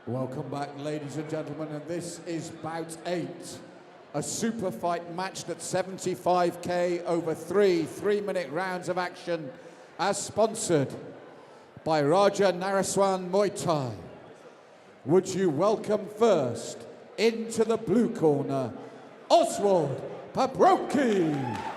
Welcome back, ladies and gentlemen, and this is bout 8. A super fight matched at 75k over three 3-minute rounds of action, as sponsored by Raja Naraswan Muay Thai. Would you welcome first, into the blue corner, Oswald Paprocki.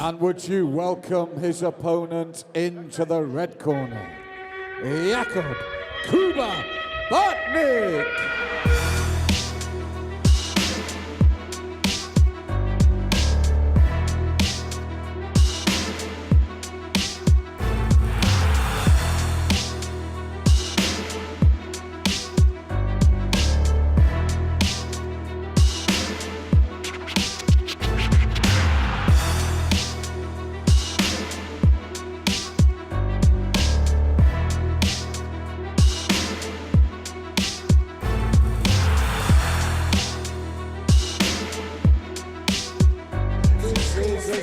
And would you welcome his opponent into the red corner, Jakub Bartnik.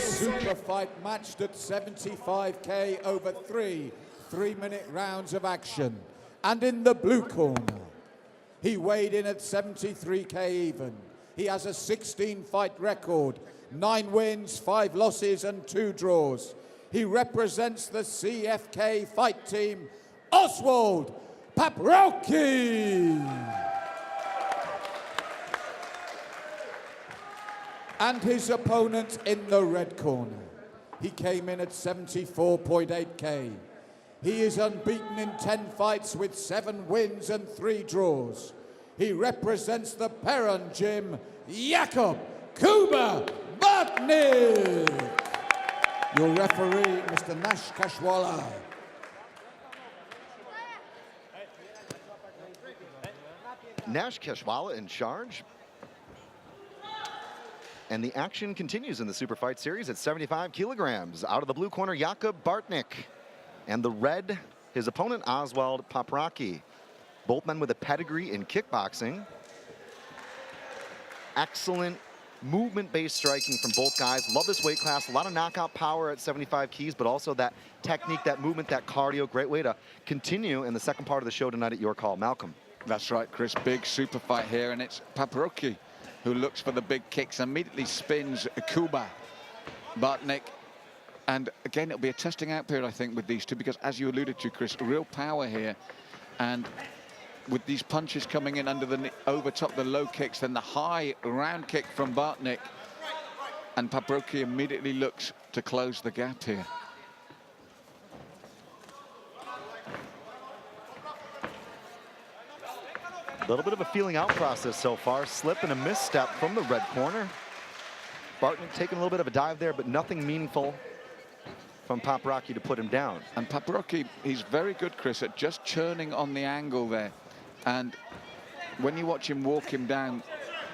Super fight matched at 75k over three 3-minute rounds of action. And in the blue corner, he weighed in at 73k even. He has a 16-fight record, 9 wins, 5 losses and 2 draws. He represents the CFK fight team, Oswald Paprocki. And his opponent in the red corner. He came in at 74.8k. He is unbeaten in 10 fights with 7 wins and 3 draws. He represents the PERUN gym, Jakub Bartnik. Your referee, Mr. Nash Kashwala. Nash Kashwala in charge. And the action continues in the Super Fight Series at 75 kilograms. Out of the blue corner, Jakub Bartnik. And the red, his opponent, Oswald Paprocki. Both men with a pedigree in kickboxing. Excellent movement-based striking from both guys. Love this weight class. A lot of knockout power at 75 keys, but also that technique, that movement, that cardio. Great way to continue in the second part of the show tonight at your call. Malcolm. That's right, Chris. Big super fight here, and it's Paprocki who looks for the big kicks, immediately spins Bartnik. And again, it'll be a testing out period, I think, with these two, because as you alluded to, Chris, real power here. And with these punches coming in under the over top the low kicks, then the high round kick from Bartnik. And Paprocki immediately looks to close the gap here. A little bit of a feeling out process so far. Slip and a misstep from the red corner. Bartnik taking a little bit of a dive there, but nothing meaningful from Paprocki to put him down. And Paprocki, he's very good, Chris, at just churning on the angle there. And when you watch him walk him down,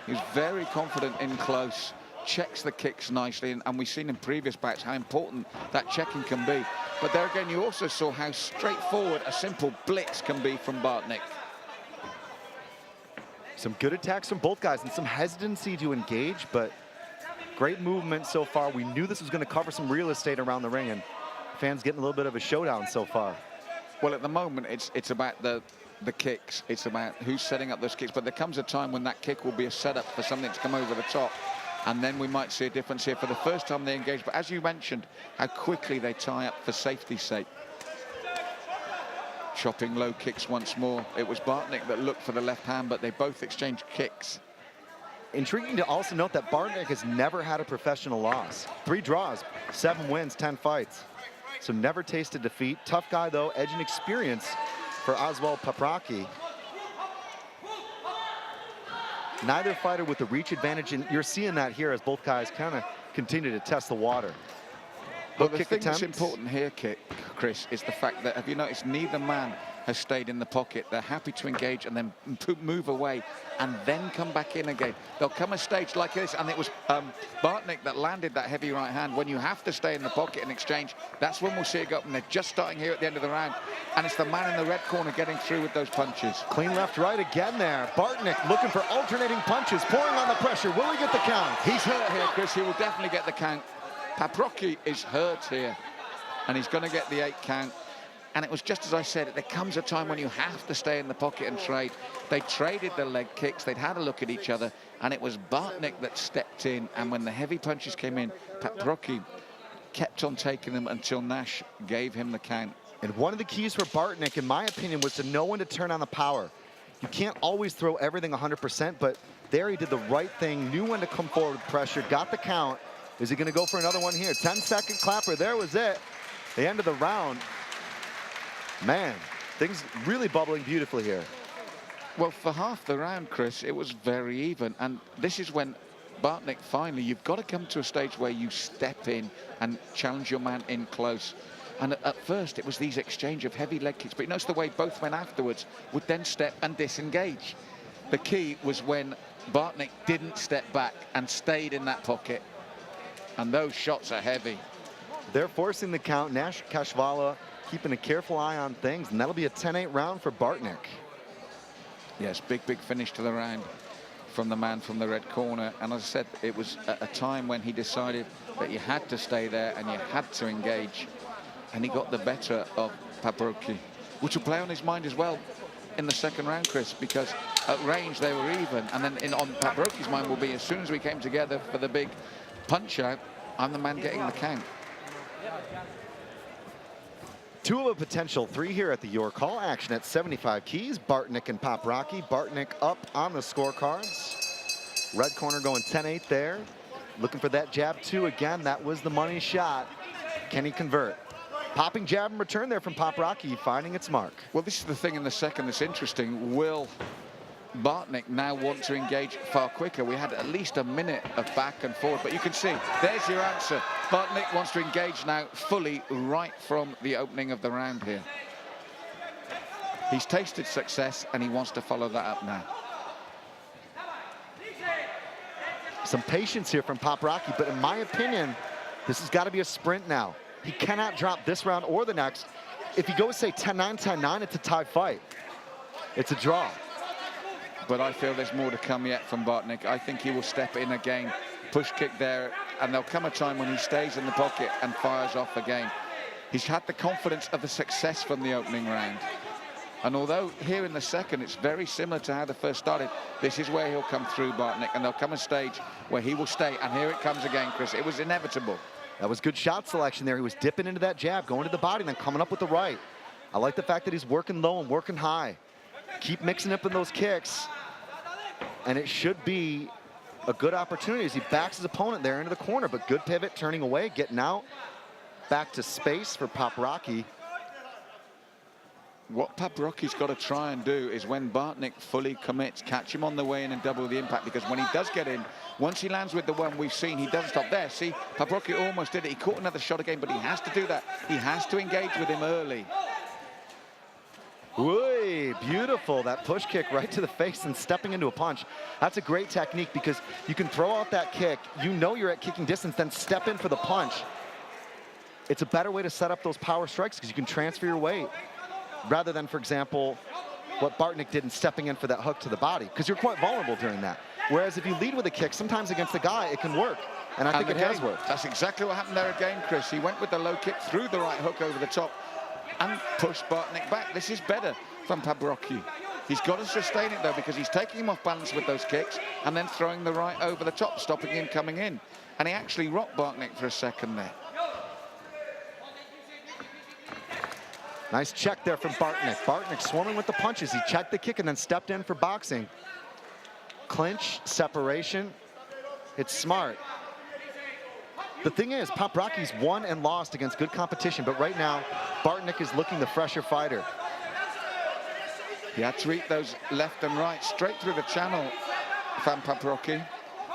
he's very confident in close, checks the kicks nicely, and we've seen in previous bouts how important that checking can be. But there again, you also saw how straightforward a simple blitz can be from Bartnik. Some good attacks from both guys and some hesitancy to engage, but great movement so far. We knew this was going to cover some real estate around the ring, and fans getting a little bit of a showdown so far. Well, at the moment, it's about the kicks. It's about who's setting up those kicks. But there comes a time when that kick will be a setup for something to come over the top. And then we might see a difference here for the first time they engage. But as you mentioned, how quickly they tie up for safety's sake. Chopping low kicks once more. It was Bartnik that looked for the left hand, but they both exchanged kicks. Intriguing to also note that Bartnik has never had a professional loss. 3 draws, 7 wins, 10 fights. So never tasted defeat. Tough guy though, edge and experience for Oswald Paprocki. Neither fighter with the reach advantage, and you're seeing that here as both guys kind of continue to test the water. But the thing that's important here, Chris, is the fact that, have you noticed, neither man has stayed in the pocket. They're happy to engage and then move away and then come back in again. There'll come a stage like this, and it was Bartnik that landed that heavy right hand. When you have to stay in the pocket and exchange, that's when we'll see it go up, and they're just starting here at the end of the round. And it's the man in the red corner getting through with those punches. Clean left, right again there. Bartnik looking for alternating punches, pouring on the pressure. Will he get the count? He's hurt here, Chris. He will definitely get the count. Paprocki is hurt here, and he's going to get the 8 count. And it was just as I said, there comes a time when you have to stay in the pocket and trade. They traded the leg kicks, they'd had a look at each other, and it was Bartnik that stepped in, and when the heavy punches came in, Paprocki kept on taking them until Nash gave him the count. And one of the keys for Bartnik, in my opinion, was to know when to turn on the power. You can't always throw everything 100%, but there he did the right thing, knew when to come forward with pressure, got the count. Is he going to go for another one here? 10-second clapper, there was it. The end of the round. Man, things really bubbling beautifully here. Well, for half the round, Chris, it was very even. And this is when Bartnik finally, you've got to come to a stage where you step in and challenge your man in close. And at first, it was these exchange of heavy leg kicks. But you notice the way both men afterwards would then step and disengage. The key was when Bartnik didn't step back and stayed in that pocket. And those shots are heavy. They're forcing the count. Nash Kashvala keeping a careful eye on things, and that'll be a 10-8 round for Bartnik. Yes, big finish to the round from the man from the red corner. And as I said, it was at a time when he decided that you had to stay there and you had to engage. And he got the better of Paprocki, which will play on his mind as well in the second round, Chris, because at range they were even. And then on Paprocki's mind will be, as soon as we came together for the big punch out, I'm the man getting the count. 2 of a potential 3 here at the York Hall. Action at 75 keys. Bartnik and Paprocki. Bartnik up on the scorecards. Red corner going 10-8 there. Looking for that jab 2 again. That was the money shot. Can he convert? Popping jab and return there from Paprocki, finding its mark. Well, this is the thing in the second that's interesting. Will Bartnik now want to engage far quicker? We had at least a minute of back and forth, but you can see, there's your answer. Bartnik wants to engage now fully right from the opening of the round here. He's tasted success and he wants to follow that up now. Some patience here from Paprocki, but in my opinion, this has got to be a sprint now. He cannot drop this round or the next. If he goes, say, 10-9, 10-9, it's a tie fight. It's a draw. But I feel there's more to come yet from Bartnik. I think he will step in again, push kick there, and there'll come a time when he stays in the pocket and fires off again. He's had the confidence of the success from the opening round. And although here in the second, it's very similar to how the first started, this is where he'll come through, Bartnik, and there'll come a stage where he will stay. And here it comes again, Chris. It was inevitable. That was good shot selection there. He was dipping into that jab, going to the body, and then coming up with the right. I like the fact that he's working low and working high. Keep mixing up in those kicks, and it should be a good opportunity as he backs his opponent there into the corner, but good pivot, turning away, getting out. Back to space for Paprocki. What Paprocki's got to try and do is when Bartnik fully commits, catch him on the way in and double the impact, because when he does get in, once he lands with the one we've seen, he doesn't stop there. See, Paprocki almost did it. He caught another shot again, but he has to do that. He has to engage with him early. Whey, beautiful, that push kick right to the face and stepping into a punch. That's a great technique because you can throw out that kick, you know you're at kicking distance, then step in for the punch. It's a better way to set up those power strikes because you can transfer your weight rather than, for example, what Bartnik did in stepping in for that hook to the body, because you're quite vulnerable during that. Whereas if you lead with a kick, sometimes against the guy, it can work. And I think it has worked. That's exactly what happened there again, Chris. He went with the low kick, threw the right hook over the top, and pushed Bartnik back. This is better from Paprocki. He's got to sustain it, though, because he's taking him off balance with those kicks and then throwing the right over the top, stopping him coming in. And he actually rocked Bartnik for a second there. Nice check there from Bartnik. Bartnik swarming with the punches. He checked the kick and then stepped in for boxing. Clinch, separation. It's smart. The thing is, Paprocki's won and lost against good competition, but right now, Bartnik is looking the fresher fighter. He had to eat those left and right straight through the channel from Paprocki,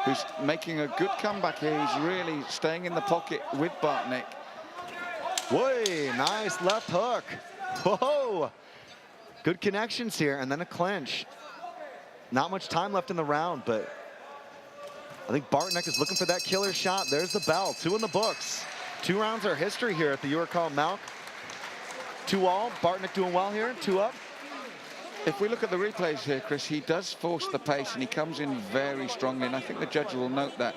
who's making a good comeback here. He's really staying in the pocket with Bartnik. Way, nice left hook. Whoa! Good connections here, and then a clinch. Not much time left in the round, but I think Bartnik is looking for that killer shot. There's the bell, 2 in the books. 2 rounds are history here at the Urquell Malk. 2-all, Bartnik doing well here, 2 up. If we look at the replays here, Chris, he does force the pace and he comes in very strongly, and I think the judge will note that.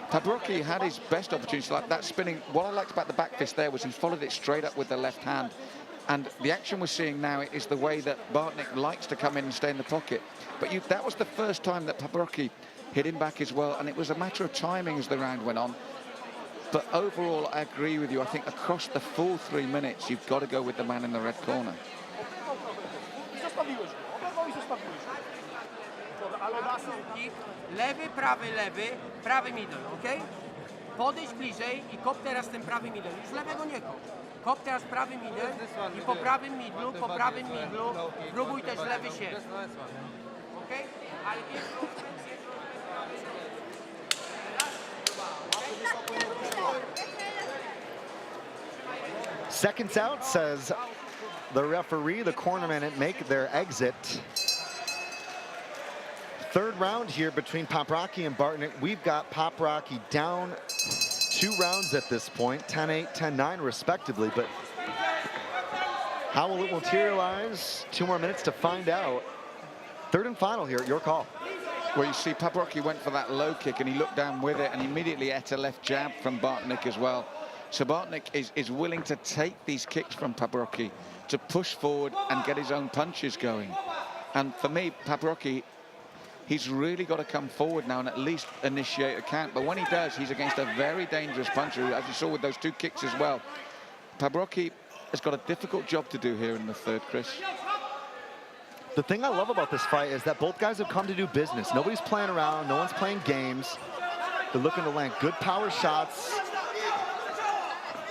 Paprocki had his best opportunity, like that spinning. What I liked about the back fist there was he followed it straight up with the left hand. And the action we're seeing now is the way that Bartnik likes to come in and stay in the pocket. But that was the first time that Paprocki hit him back as well, and it was a matter of timing as the round went on. But overall, I agree with you. I think across the full 3 minutes, you've got to go with the man in the red corner. Lewy, prawy middle, ok? Podejdź bliżej i kop teraz ten prawy middle. Już lewego nie kop. Kop teraz prawy middle i po prawym midlu, próbuj też lewy się. Ok? Ale Seconds out, says the referee. The cornermen make their exit. Third round here between Paprocki and Bartnik. We've got Paprocki down 2 rounds at this point, 10-8, 10-9 respectively, but how will it materialize? 2 more minutes to find out. Third and final here, your call. Well, you see, Paprocki went for that low kick and he looked down with it and immediately ate a left jab from Bartnik as well. So Bartnik is willing to take these kicks from Paprocki to push forward and get his own punches going. And for me, Paprocki, he's really got to come forward now and at least initiate a count. But when he does, he's against a very dangerous puncher, as you saw with those 2 kicks as well. Paprocki has got a difficult job to do here in the third, Chris. The thing I love about this fight is that both guys have come to do business. Nobody's playing around. No one's playing games. They're looking to land good power shots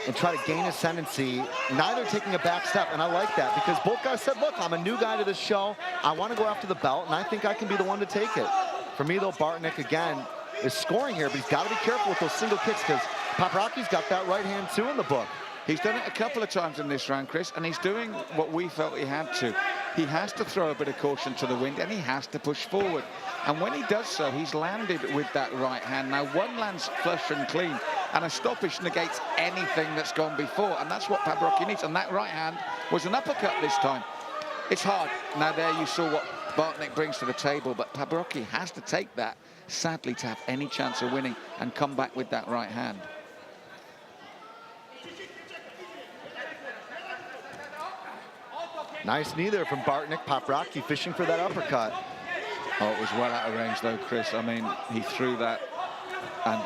and try to gain ascendancy, neither taking a back step. And I like that because both guys said, look, I'm a new guy to this show. I want to go after the belt, and I think I can be the one to take it. For me, though, Bartnik, again, is scoring here, but he's got to be careful with those single kicks because Paprocki's got that right hand, too, in the book. He's done it a couple of times in this round, Chris, and he's doing what we felt he had to. He has to throw a bit of caution to the wind, and he has to push forward. And when he does so, he's landed with that right hand. Now, one lands flush and clean, and a stoppage negates anything that's gone before, and that's what Paprocki needs. And that right hand was an uppercut this time. It's hard. Now, there you saw what Bartnik brings to the table, but Paprocki has to take that, sadly, to have any chance of winning and come back with that right hand. Nice knee there from Bartnik. Paprocki fishing for that uppercut. Oh, it was well out of range, though, Chris. I mean, he threw that, and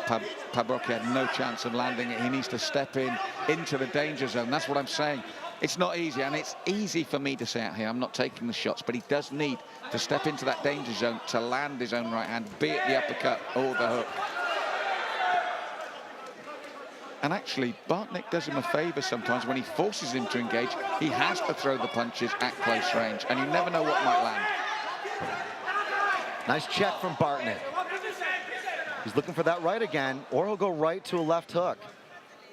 Paprocki had no chance of landing it. He needs to step into the danger zone. That's what I'm saying. It's not easy, and it's easy for me to say out here, I'm not taking the shots, but he does need to step into that danger zone to land his own right hand, be it the uppercut or the hook. And actually, Bartnik does him a favor sometimes when he forces him to engage. He has to throw the punches at close range, and you never know what might land. Nice check from Bartnik. He's looking for that right again, or he'll go right to a left hook.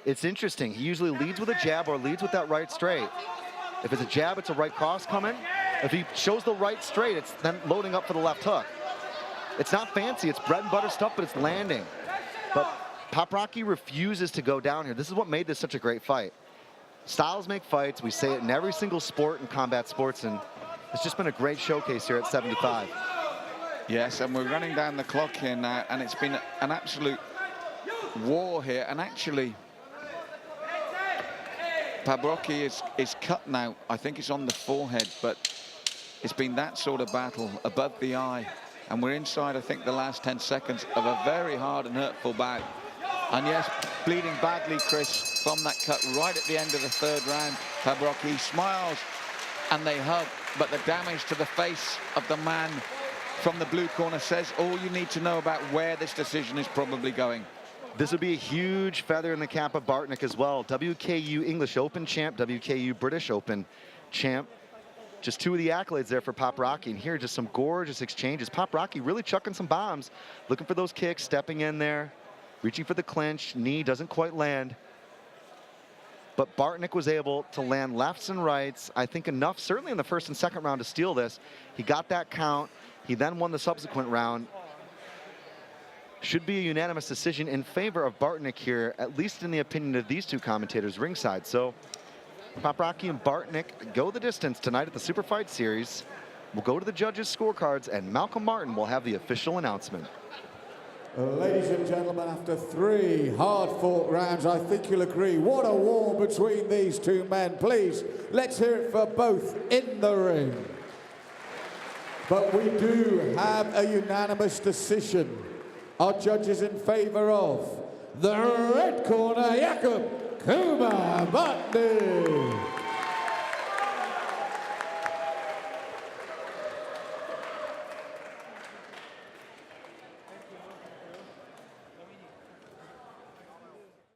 It's interesting. He usually leads with a jab or leads with that right straight. If it's a jab, it's a right cross coming. If he shows the right straight, it's then loading up for the left hook. It's not fancy. It's bread and butter stuff, but it's landing. But Paprocki refuses to go down here. This is what made this such a great fight. Styles make fights. We say it in every single sport in combat sports, and it's just been a great showcase here at 75. Yes, and we're running down the clock here now, and it's been an absolute war here. And actually, Paprocki is cut now. I think it's on the forehead, but it's been that sort of battle above the eye. And we're inside, I think, the last 10 seconds of a very hard and hurtful bout. And yes, bleeding badly, Chris, from that cut right at the end of the third round. Paprocki smiles and they hug, but the damage to the face of the man from the blue corner says all you need to know about where this decision is probably going. This would be a huge feather in the cap of Bartnik as well. WKU English Open champ, WKU British Open champ. Just 2 of the accolades there for Paprocki. And here, just some gorgeous exchanges. Paprocki really chucking some bombs, looking for those kicks, stepping in there, reaching for the clinch. Knee doesn't quite land. but Bartnik was able to land lefts and rights. I think enough, certainly in the first and second round, to steal this. He got that count. He then won the subsequent round. Should be a unanimous decision in favor of Bartnik here, at least in the opinion of these two commentators ringside. So Paprocki and Bartnik go the distance tonight at the Super Fight Series. We'll go to the judges' scorecards, and Malcolm Martin will have the official announcement. Ladies and gentlemen, after 3 hard-fought rounds, I think you'll agree, what a war between these two men. Please, let's hear it for both in the ring. But we do have a unanimous decision. Our judges in favor of the red corner, Jakub Bartnik.